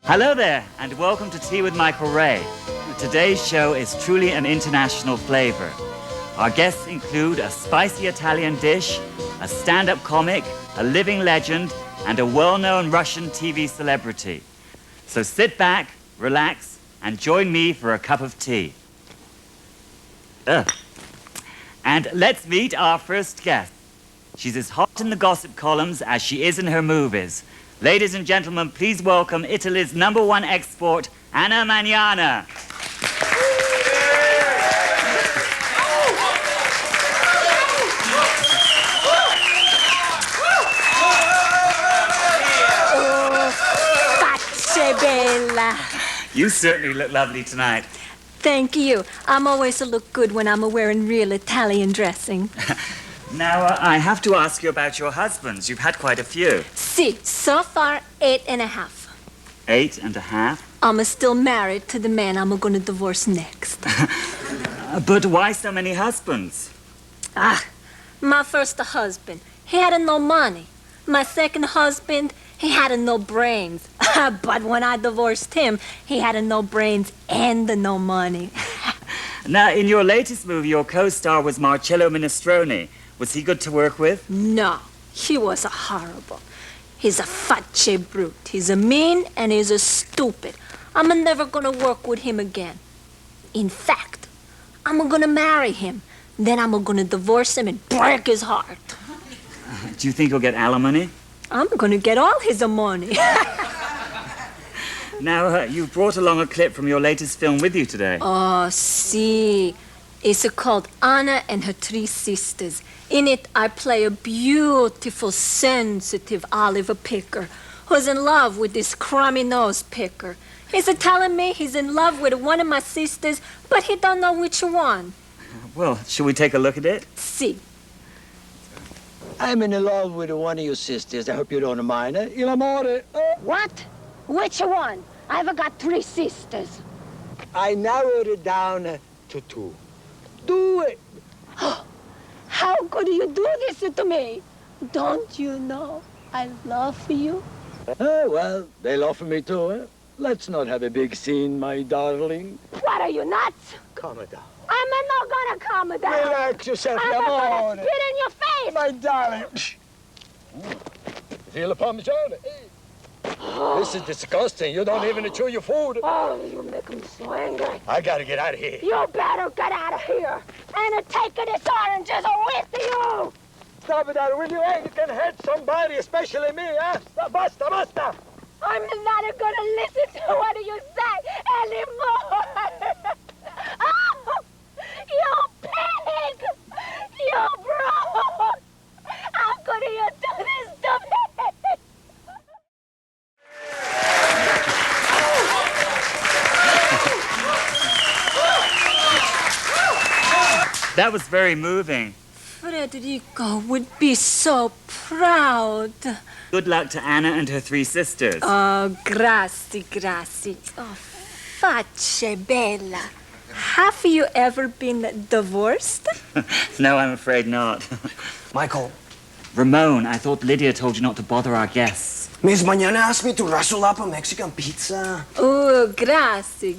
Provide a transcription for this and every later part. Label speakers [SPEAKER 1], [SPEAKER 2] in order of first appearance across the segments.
[SPEAKER 1] Hello there, and welcome to Tea with Michael Ray. Today's show is truly an international flavor. Our guests include a spicy Italian dish, a stand-up comic, a living legend, and a well-known Russian TV celebrity. So sit back, relax, and join me for a cup of tea. And let's meet our first guest. She's as hot in the gossip columns as she is in her movies. Ladies and gentlemen, please welcome Italy's #1 export, Anna Magnana.
[SPEAKER 2] Faccia bella.
[SPEAKER 1] You certainly look lovely tonight.
[SPEAKER 2] Thank you. I'm always to look good when I'm wearing real Italian dressing.
[SPEAKER 1] Now, I have to ask you about your husbands. You've had quite a few.
[SPEAKER 2] See, so far, 8.5.
[SPEAKER 1] 8.5?
[SPEAKER 2] I'm still married to the man I'm gonna divorce next.
[SPEAKER 1] But why so many husbands?
[SPEAKER 2] My first husband, he had no money. My second husband, he had no brains. But when I divorced him, he had no brains and no money.
[SPEAKER 1] Now, in your latest movie, your co-star was Marcello Minestrone. Was he good to work with?
[SPEAKER 2] No, he was horrible. He's a faccia brute. He's a mean and he's a stupid. I'm never gonna work with him again. In fact, I'm gonna marry him. Then I'm gonna divorce him and break his heart.
[SPEAKER 1] Do you think you'll get alimony?
[SPEAKER 2] I'm gonna get all his money.
[SPEAKER 1] Now, you brought along a clip from your latest film with you today.
[SPEAKER 2] Oh, see. It's called Anna and Her Three Sisters. In it, I play a beautiful, sensitive olive picker who's in love with this crummy nose picker. He's telling me he's in love with one of my sisters, but he don't know which one.
[SPEAKER 1] Well, shall we take a look at it?
[SPEAKER 2] See.
[SPEAKER 3] I'm in love with one of your sisters. I hope you don't mind. Il amore.
[SPEAKER 2] What? Which one? I've got 3 sisters.
[SPEAKER 3] I narrowed it down to 2. Do it.
[SPEAKER 2] How could you do this to me? Don't you know I love you?
[SPEAKER 3] Well, they love me too. Let's not have a big scene, my darling.
[SPEAKER 2] What, are you nuts?
[SPEAKER 3] Calm down.
[SPEAKER 2] I'm not gonna calm down.
[SPEAKER 3] Relax yourself,
[SPEAKER 2] I'm
[SPEAKER 3] amore.
[SPEAKER 2] gonna spit in your face.
[SPEAKER 3] My darling. Feel the parmesan. This is disgusting. You don't even chew your food.
[SPEAKER 2] Oh, you make me so angry.
[SPEAKER 3] I gotta get out of here.
[SPEAKER 2] You better get out of here and take this oranges with you.
[SPEAKER 3] Stop it, darling. When you angry, you can hurt somebody, especially me, huh? Basta, basta.
[SPEAKER 2] I'm not gonna listen to what you say anymore. Oh, you pig! You broke! How could you do this to me?
[SPEAKER 1] That was very moving.
[SPEAKER 2] Federico would be so proud.
[SPEAKER 1] Good luck to Anna and her 3 sisters.
[SPEAKER 2] Oh, grazie. Oh, faccia bella. Have you ever been divorced?
[SPEAKER 1] No, I'm afraid not.
[SPEAKER 4] Michael,
[SPEAKER 1] Ramon, I thought Lydia told you not to bother our guests.
[SPEAKER 4] Miss Mañana asked me to rustle up a Mexican pizza.
[SPEAKER 2] Oh, grazie.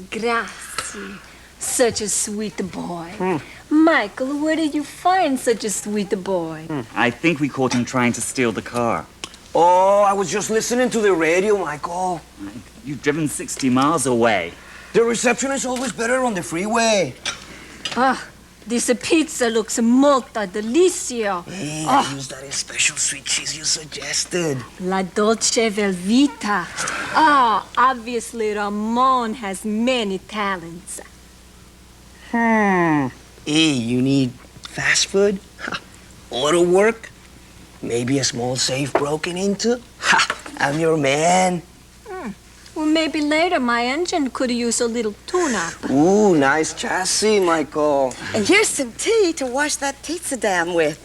[SPEAKER 2] Such a sweet boy. Michael, where did you find such a sweet boy?
[SPEAKER 1] I think we caught him trying to steal the car.
[SPEAKER 4] Oh, I was just listening to the radio, Michael.
[SPEAKER 1] You've driven 60 miles away.
[SPEAKER 4] The reception is always better on the freeway.
[SPEAKER 2] This pizza looks molto delizio.
[SPEAKER 4] Hey, I used that special sweet cheese you suggested.
[SPEAKER 2] La dolce velvita. Oh, obviously Ramon has many talents.
[SPEAKER 4] Hey, you need fast food? Auto work? Maybe a small safe broken into? I'm your man.
[SPEAKER 2] Well, maybe later my engine could use a little tune-up.
[SPEAKER 4] Ooh, nice chassis, Michael.
[SPEAKER 5] And here's some tea to wash that pizza down with.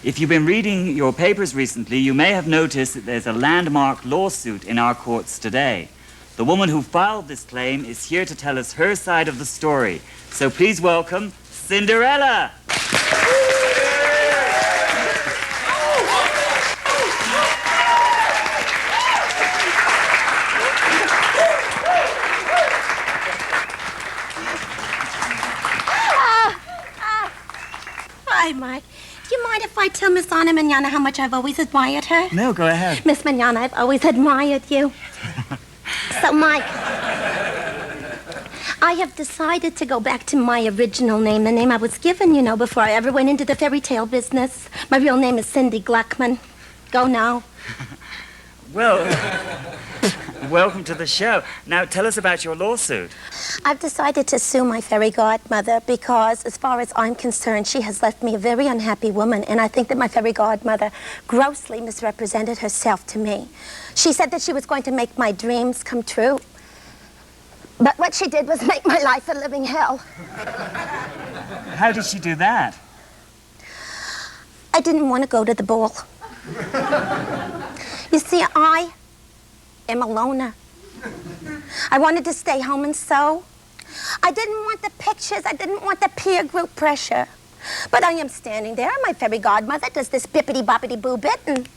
[SPEAKER 1] If you've been reading your papers recently, you may have noticed that there's a landmark lawsuit in our courts today. The woman who filed this claim is here to tell us her side of the story. So please welcome Cinderella.
[SPEAKER 6] mind if I tell Miss Anna Manana how much I've always admired her?
[SPEAKER 1] No, go ahead.
[SPEAKER 6] Miss Manana, I've always admired you. So, Mike, I have decided to go back to my original name, the name I was given, you know, before I ever went into the fairy tale business. My real name is Cindy Gluckman. Go now.
[SPEAKER 1] Well, welcome to the show. Now, tell us about your lawsuit.
[SPEAKER 6] I've decided to sue my fairy godmother because, as far as I'm concerned, she has left me a very unhappy woman, and I think that my fairy godmother grossly misrepresented herself to me. She said that she was going to make my dreams come true, but what she did was make my life a living hell.
[SPEAKER 1] How did she do that?
[SPEAKER 6] I didn't want to go to the ball. You see, I am a loner. I wanted to stay home and sew. I didn't want the pictures. I didn't want the peer group pressure. But I am standing there, and my fairy godmother does this bippity-boppity-boo bit, and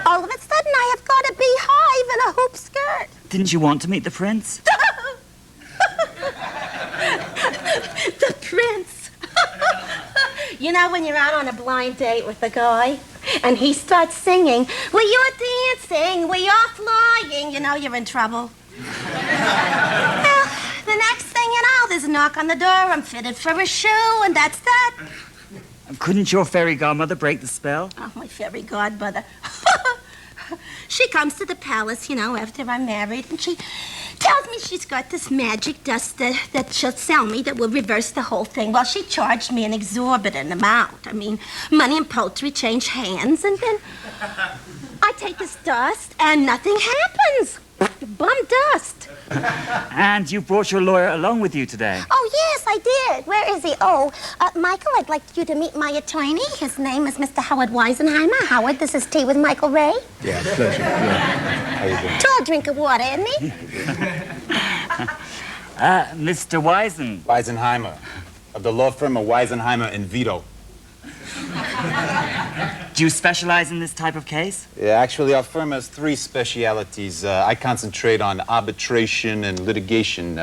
[SPEAKER 6] all of a sudden I have got a beehive and a hoop skirt.
[SPEAKER 1] Didn't you want to meet the prince?
[SPEAKER 6] The prince. You know when you're out on a blind date with a guy and he starts singing, "Well, you're dancing, we are flying," you know you're in trouble. Well, the next thing you know, there's a knock on the door, I'm fitted for a shoe, and that's that.
[SPEAKER 1] Couldn't your fairy godmother break the spell?
[SPEAKER 6] Oh, my fairy godmother. She comes to the palace, you know, after I'm married, and she tells me she's got this magic dust that she'll sell me that will reverse the whole thing. Well, she charged me an exorbitant amount. I mean, money and poultry change hands, and then I take this dust, and nothing happens. Bum dust.
[SPEAKER 1] And you brought your lawyer along with you today.
[SPEAKER 6] Oh, yes, I did. Where is he? Oh, Michael, I'd like you to meet my attorney. His name is Mr. Howard Weisenheimer. Howard, this is Tea with Michael Ray.
[SPEAKER 7] Yeah, pleasure. Yeah. How you doing?
[SPEAKER 6] Tall drink of water, isn't he?
[SPEAKER 1] Mr. Weisen.
[SPEAKER 7] Weisenheimer, of the law firm of Weisenheimer and Vito.
[SPEAKER 1] Do you specialize in this type of case?
[SPEAKER 7] Yeah, actually, our firm has three specialities. I concentrate on arbitration and litigation.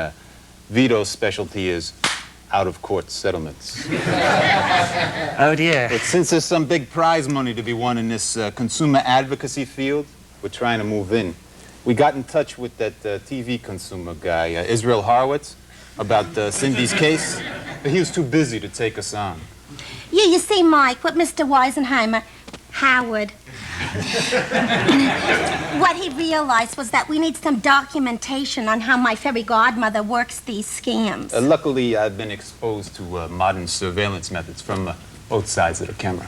[SPEAKER 7] Vito's specialty is out-of-court settlements.
[SPEAKER 1] Oh, dear.
[SPEAKER 7] But since there's some big prize money to be won in this consumer advocacy field, we're trying to move in. We got in touch with that TV consumer guy, Israel Horowitz, about Cindy's case, but he was too busy to take us on.
[SPEAKER 6] Yeah, you see, Mike, what Mr. Weisenheimer, Howard, what he realized was that we need some documentation on how my fairy godmother works these scams.
[SPEAKER 7] Luckily, I've been exposed to modern surveillance methods from both sides of the camera.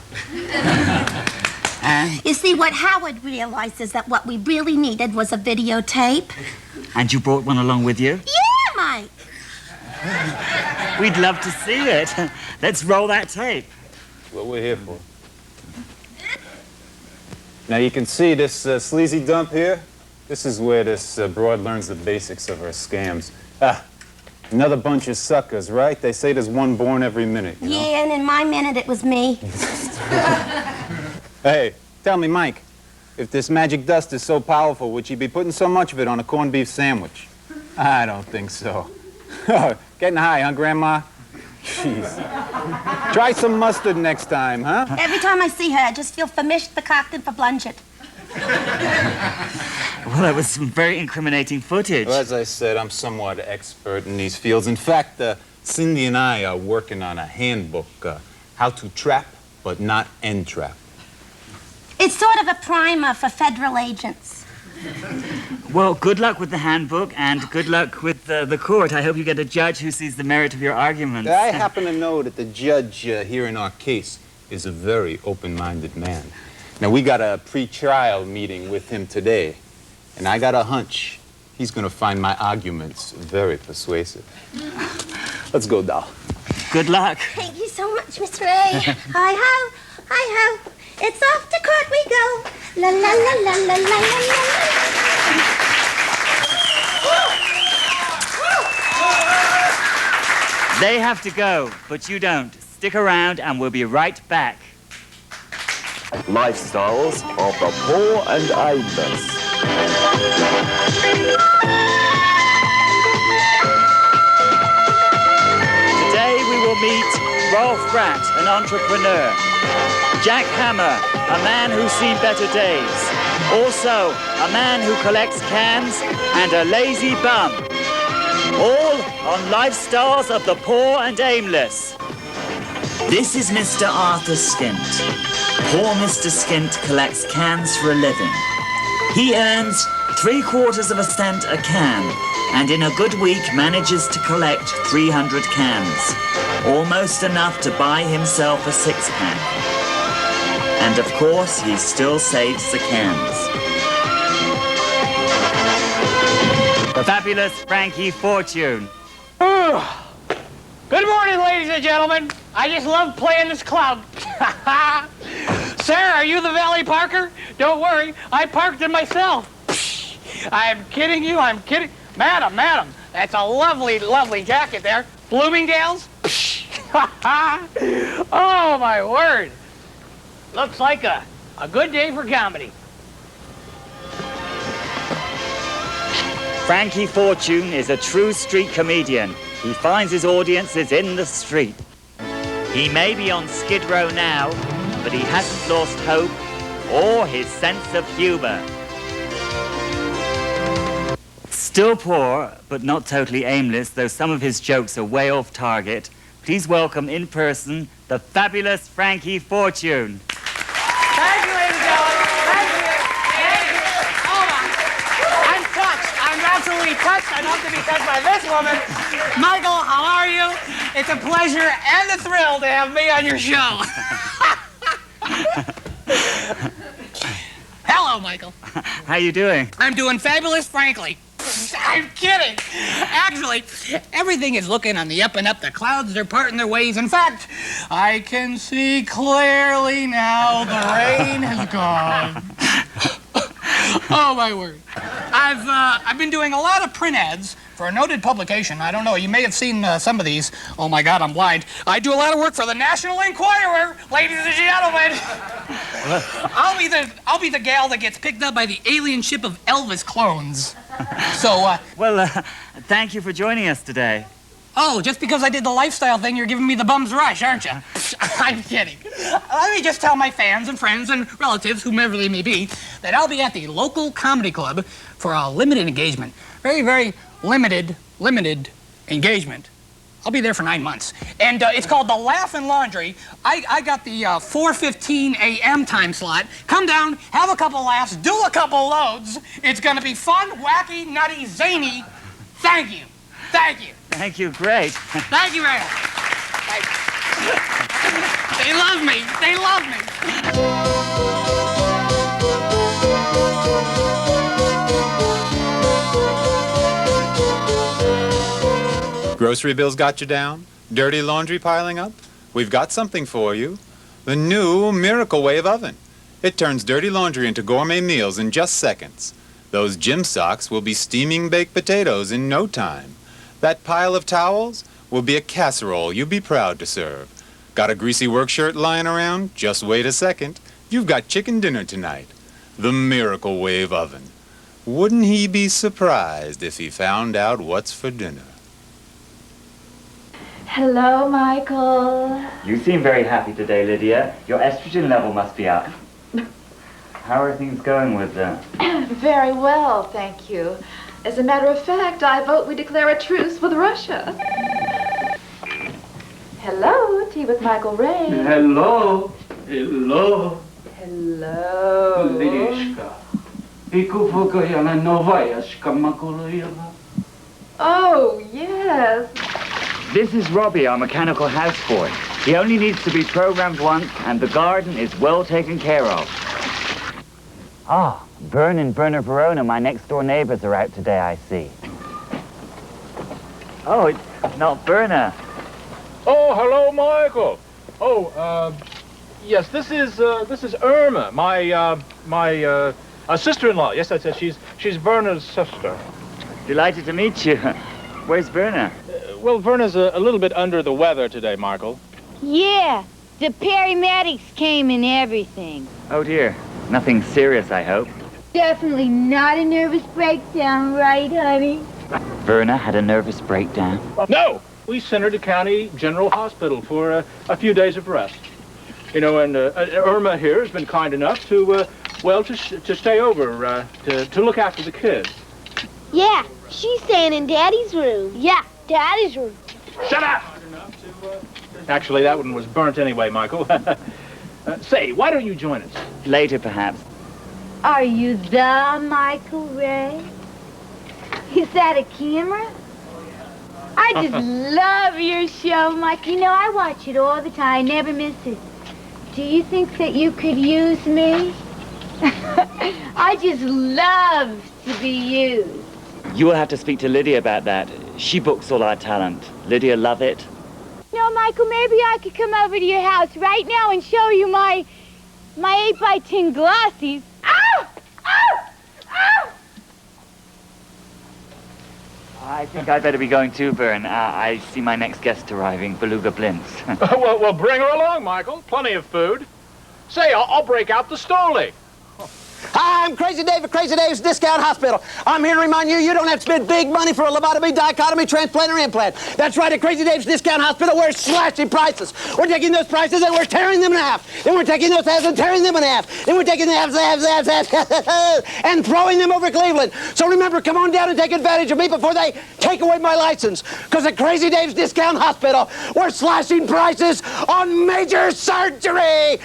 [SPEAKER 6] You see, what Howard realized is that what we really needed was a videotape.
[SPEAKER 1] And you brought one along with you?
[SPEAKER 6] Yeah, Mike.
[SPEAKER 1] We'd love to see it. Let's roll that tape.
[SPEAKER 7] That's what we're here for. Now, you can see this sleazy dump here. This is where this broad learns the basics of her scams. Another bunch of suckers, right? They say there's one born every minute, you know?
[SPEAKER 6] Yeah, and in my minute, it was me.
[SPEAKER 7] Hey, tell me, Mike, if this magic dust is so powerful, would you be putting so much of it on a corned beef sandwich? I don't think so. Getting high, huh, Grandma? Jeez. Try some mustard next time, huh?
[SPEAKER 6] Every time I see her, I just feel vermischt, verkauft, and verblunget.
[SPEAKER 1] Well, that was some very incriminating footage.
[SPEAKER 7] Well, as I said, I'm somewhat expert in these fields. In fact, Cindy and I are working on a handbook, how to trap but not entrap.
[SPEAKER 6] It's sort of a primer for federal agents.
[SPEAKER 1] Well, good luck with the handbook and good luck with the court. I hope you get a judge who sees the merit of your arguments.
[SPEAKER 7] I happen to know that the judge here in our case is a very open-minded man. Now, we got a pre-trial meeting with him today, and I got a hunch he's going to find my arguments very persuasive. Let's go, doll.
[SPEAKER 1] Good luck.
[SPEAKER 6] Thank you so much, Miss Ray. Hi-ho, hi-ho. It's off to court we go. La la la la la la la la.
[SPEAKER 1] They have to go, but you don't. Stick around and we'll be right back.
[SPEAKER 8] Lifestyles of the poor and aimless.
[SPEAKER 1] Today we will meet Rolf Brandt, an entrepreneur. Jack Hammer, a man who's seen better days. Also, a man who collects cans and a lazy bum. All on Lifestyles of the Poor and Aimless. This is Mr. Arthur Skint. Poor Mr. Skint collects cans for a living. He earns 3/4 cent a can, and in a good week manages to collect 300 cans. Almost enough to buy himself a six-pack. And of course, he still saves the cans. The fabulous Frankie Fortune.
[SPEAKER 9] Good morning, ladies and gentlemen. I just love playing this club. Sarah, are you the valet parker? Don't worry, I parked it myself. I'm kidding you, I'm kidding. Madam, that's a lovely, lovely jacket there. Bloomingdale's? Oh, my word. Looks like a good day for comedy.
[SPEAKER 1] Frankie Fortune is a true street comedian. He finds his audiences in the street. He may be on Skid Row now, but he hasn't lost hope or his sense of humor. Still poor, but not totally aimless, though some of his jokes are way off target. Please welcome in person the fabulous Frankie Fortune.
[SPEAKER 9] Thank you, ladies and gentlemen. Thank you. Thank you. Oh, my. I'm touched. I'm absolutely touched. I'd love to be touched by this woman. Michael, how are you? It's a pleasure and a thrill to have me on your show. Hello, Michael.
[SPEAKER 1] How you doing?
[SPEAKER 9] I'm doing fabulous, frankly. I'm kidding. Actually, everything is looking on the up and up. The clouds are parting their ways. In fact, I can see clearly now the rain has gone. Oh, my word. I've been doing a lot of print ads for a noted publication. I don't know, you may have seen some of these. Oh, my God, I'm blind. I do a lot of work for the National Enquirer, ladies and gentlemen. I'll be the gal that gets picked up by the alien ship of Elvis clones. So,
[SPEAKER 1] Well, thank you for joining us today.
[SPEAKER 9] Oh, just because I did the lifestyle thing, you're giving me the bum's rush, aren't you? I'm kidding. Let me just tell my fans and friends and relatives, whomever they may be, that I'll be at the local comedy club for a limited engagement. Very, very limited engagement. I'll be there for 9 months. And it's called the Laugh and Laundry. I got the 4:15 a.m. time slot. Come down, have a couple laughs, do a couple loads. It's going to be fun, wacky, nutty, zany. Thank you. Thank you.
[SPEAKER 1] Thank you, great.
[SPEAKER 9] Thank you very much. Thank you. They love me. They love me.
[SPEAKER 7] Grocery bills got you down? Dirty laundry piling up? We've got something for you. The new Miracle Wave oven. It turns dirty laundry into gourmet meals in just seconds. Those gym socks will be steaming baked potatoes in no time. That pile of towels will be a casserole you'll be proud to serve. Got a greasy work shirt lying around? Just wait a second. You've got chicken dinner tonight. The Miracle Wave oven. Wouldn't he be surprised if he found out what's for dinner?
[SPEAKER 10] Hello, Michael.
[SPEAKER 1] You seem very happy today, Lydia. Your estrogen level must be up. How are things going with
[SPEAKER 10] Very well, thank you. As a matter of fact, I vote we declare a truce with Russia. Hello, Tea with Michael Ray.
[SPEAKER 11] Hello. Hello.
[SPEAKER 10] Hello.
[SPEAKER 11] Lydiashka. Ikufokayana novayashka makuluyava.
[SPEAKER 10] Oh, yes.
[SPEAKER 1] This is Robbie, our mechanical houseboy. He only needs to be programmed once, and the garden is well taken care of. Ah, Vern and Werner Verona, my next-door neighbors, are out today, I see. Oh, it's not Werner.
[SPEAKER 12] Oh, hello, Michael. Oh, yes, this is Irma, my sister-in-law. Yes, that's it. She's Werner's sister.
[SPEAKER 1] Delighted to meet you. Where's Werner?
[SPEAKER 12] Well, Werner's a little bit under the weather today, Michael.
[SPEAKER 13] Yeah, the paramedics came and everything.
[SPEAKER 1] Oh, dear. Nothing serious, I hope.
[SPEAKER 13] Definitely not a nervous breakdown, right, honey?
[SPEAKER 1] Werner had a nervous breakdown.
[SPEAKER 12] No, We sent her to County General Hospital for a few days of rest. You know, and Irma here has been kind enough to, to stay over, to look after the kids.
[SPEAKER 13] Yeah, she's staying in Daddy's room. Yeah, Daddy's room.
[SPEAKER 12] Shut up! Actually, that one was burnt anyway, Michael. Say, why don't you join us?
[SPEAKER 1] Later, perhaps.
[SPEAKER 13] Are you the Michael Ray? Is that a camera? I just love your show, Mike. You know, I watch it all the time. I never miss it. Do you think that you could use me? I just love to be used.
[SPEAKER 1] You will have to speak to Lydia about that. She books all our talent. Lydia love it.
[SPEAKER 13] No, Michael, maybe I could come over to your house right now and show you my 8x10 glossies. Ow! Ow! Ow!
[SPEAKER 1] I think I'd better be going too, Vern. I see my next guest arriving, Beluga Blintz.
[SPEAKER 12] well, bring her along, Michael. Plenty of food. Say, I'll break out the Stoli.
[SPEAKER 14] Hi, I'm Crazy Dave at Crazy Dave's Discount Hospital. I'm here to remind you, you don't have to spend big money for a lobotomy, dichotomy, transplant, or implant. That's right, at Crazy Dave's Discount Hospital, we're slashing prices. We're taking those prices and we're tearing them in half. Then we're taking those halves and tearing them in half. Then we're taking the halves, and throwing them over Cleveland. So remember, come on down and take advantage of me before they take away my license. Because at Crazy Dave's Discount Hospital, we're slashing prices on major surgery.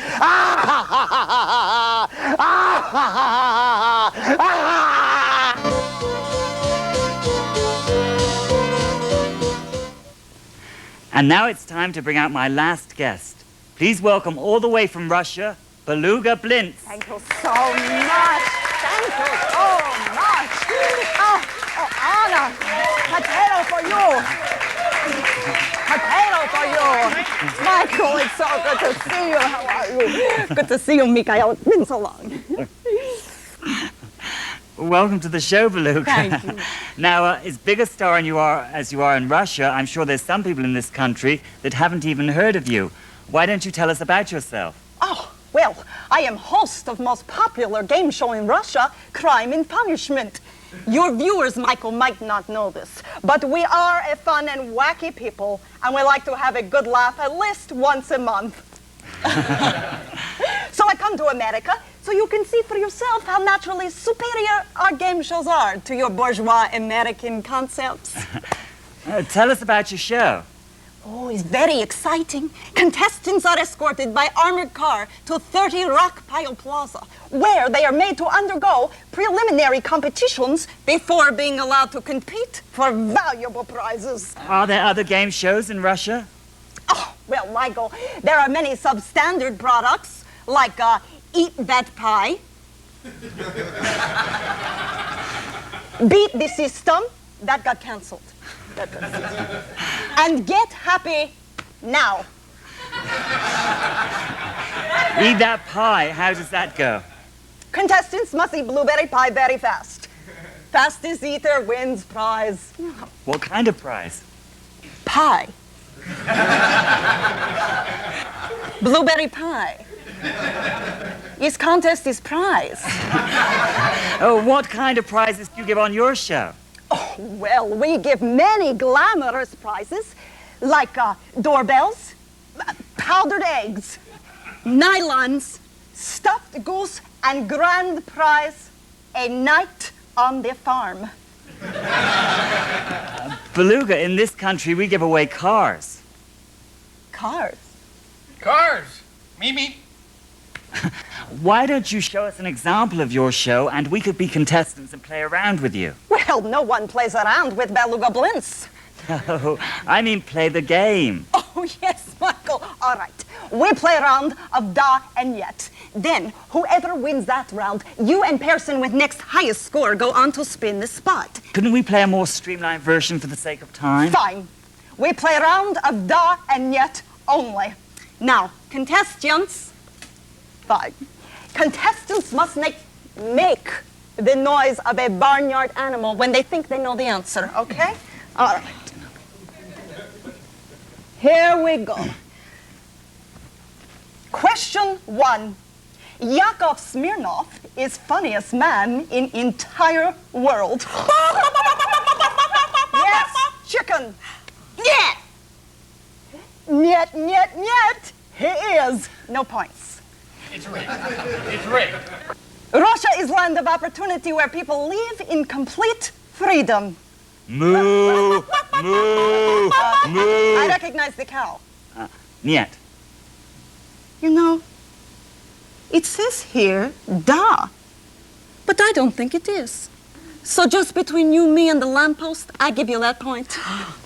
[SPEAKER 1] And now it's time to bring out my last guest. Please welcome all the way from Russia, Beluga Blintz.
[SPEAKER 5] Thank you so much. Thank you so much. Anna, potato for you. Potato for you. Michael, it's so good to see you. How are you? Good to see you, Mikhail. It's been so long.
[SPEAKER 1] Welcome to the show, Beluga.
[SPEAKER 5] Thank you.
[SPEAKER 1] Now, as big a star as you are in Russia, I'm sure there's some people in this country that haven't even heard of you. Why don't you tell us about yourself?
[SPEAKER 5] Oh, well, I am host of most popular game show in Russia, Crime and Punishment. Your viewers, Michael, might not know this, but we are a fun and wacky people, and we like to have a good laugh at least once a month. So I come to America so you can see for yourself how naturally superior our game shows are to your bourgeois American concepts.
[SPEAKER 1] Tell us about your show.
[SPEAKER 5] Oh, it's very exciting. Contestants are escorted by armored car to 30 Rock Pile Plaza, where they are made to undergo preliminary competitions before being allowed to compete for valuable prizes.
[SPEAKER 1] Are there other game shows in Russia?
[SPEAKER 5] Oh, well, Michael, there are many substandard products, like Eat That Pie, Beat the System, that got canceled. And Get Happy Now.
[SPEAKER 1] Eat That Pie, how does that go?
[SPEAKER 5] Contestants must eat blueberry pie very fast. Fastest eater wins prize.
[SPEAKER 1] What kind of prize?
[SPEAKER 5] Pie. Blueberry pie. This contest is prize.
[SPEAKER 1] Oh, what kind of prizes do you give on your show?
[SPEAKER 5] Oh, well, we give many glamorous prizes, like doorbells, powdered eggs, nylons, stuffed goose, and grand prize, a night on the farm.
[SPEAKER 1] Beluga, in this country, we give away cars.
[SPEAKER 5] Cars?
[SPEAKER 9] Cars. Mimi.
[SPEAKER 1] Why don't you show us an example of your show and we could be contestants and play around with you?
[SPEAKER 5] Well, no one plays around with Beluga Blintz.
[SPEAKER 1] No, I mean play the game.
[SPEAKER 5] Oh, yes, Michael. All right. We play a round of da and yet. Then, whoever wins that round, you and person with next highest score go on to spin the spot.
[SPEAKER 1] Couldn't we play a more streamlined version for the sake of time?
[SPEAKER 5] Fine. We play a round of da and yet only. Now, contestants, fine. Contestants must make the noise of a barnyard animal when they think they know the answer, okay? All right. Here we go. Question 1. Yakov Smirnov is funniest man in entire world. Yes, chicken.
[SPEAKER 6] Yeah,
[SPEAKER 5] Niet. He is. No points.
[SPEAKER 9] It's rigged. It's rigged.
[SPEAKER 5] Russia is land of opportunity where people live in complete freedom.
[SPEAKER 1] Moo! Moo! Moo!
[SPEAKER 5] I recognize the cow.
[SPEAKER 1] Niet.
[SPEAKER 5] You know, it says here, da. But I don't think it is. So just between you, me, and the lamppost, I give you that point.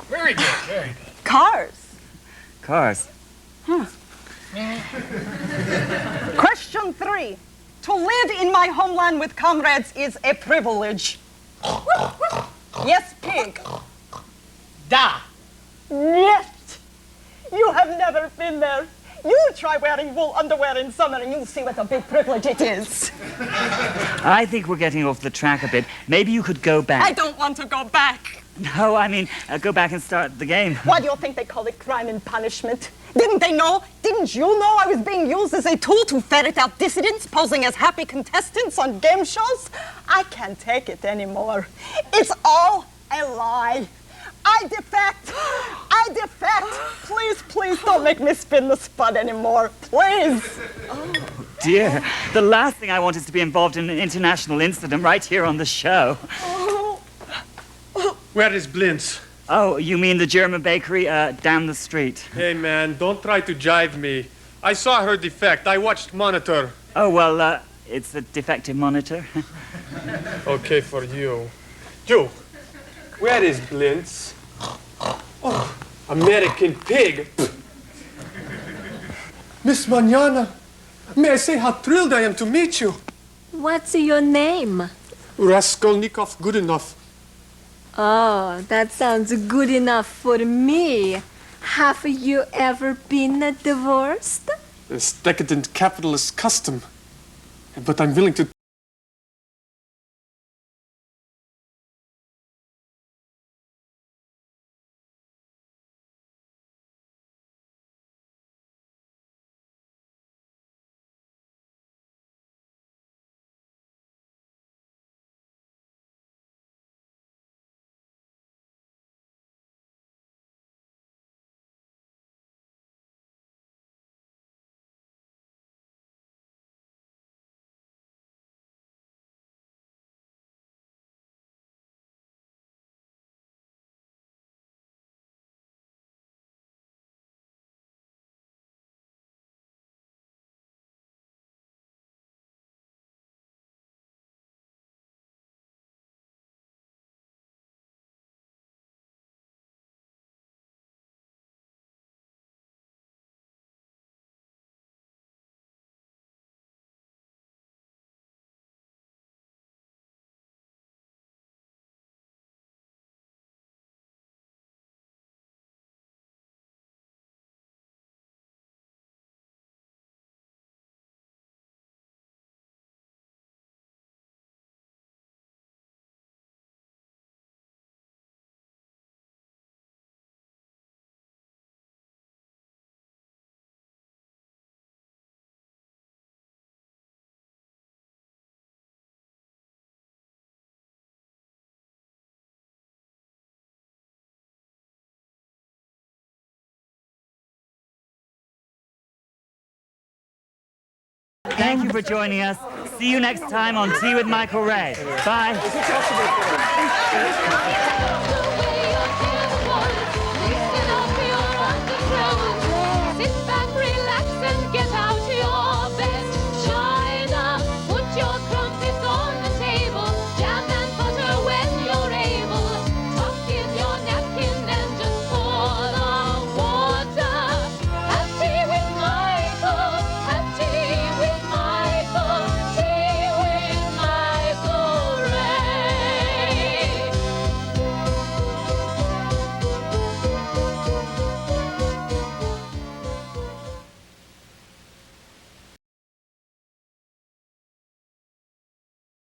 [SPEAKER 9] Very good, very good.
[SPEAKER 5] Cars.
[SPEAKER 1] Cars.
[SPEAKER 5] Question 3. To live in my homeland with comrades is a privilege. Yes, pig.
[SPEAKER 9] Da.
[SPEAKER 5] Yes. You have never been there. You try wearing wool underwear in summer and you'll see what a big privilege it is.
[SPEAKER 1] I think we're getting off the track a bit. Maybe you could go back.
[SPEAKER 5] I don't want to go back.
[SPEAKER 1] No, I mean, go back and start the game.
[SPEAKER 5] Why do you think they call it crime and punishment? Didn't they know? Didn't you know I was being used as a tool to ferret out dissidents posing as happy contestants on game shows? I can't take it anymore. It's all a lie. I defect. I defect. Please don't make me spin the spud anymore. Please.
[SPEAKER 1] Oh, dear. The last thing I want is to be involved in an international incident right here on the show.
[SPEAKER 15] Where is Blintz?
[SPEAKER 1] Oh, you mean the German bakery down the street?
[SPEAKER 15] Hey, man, don't try to jive me. I saw her defect. I watched monitor.
[SPEAKER 1] Oh, well, it's a defective monitor.
[SPEAKER 15] Okay, for you. Joe, where is Blintz? Oh, American pig. Miss Manana, may I say how thrilled I am to meet you?
[SPEAKER 2] What's your name?
[SPEAKER 15] Raskolnikov Goodenough.
[SPEAKER 2] Oh, that sounds good enough for me. Have you ever been divorced?
[SPEAKER 15] It's decadent capitalist custom. But I'm willing to...
[SPEAKER 1] Thank you for joining us. See you next time on Tea with Michael Ray. Bye.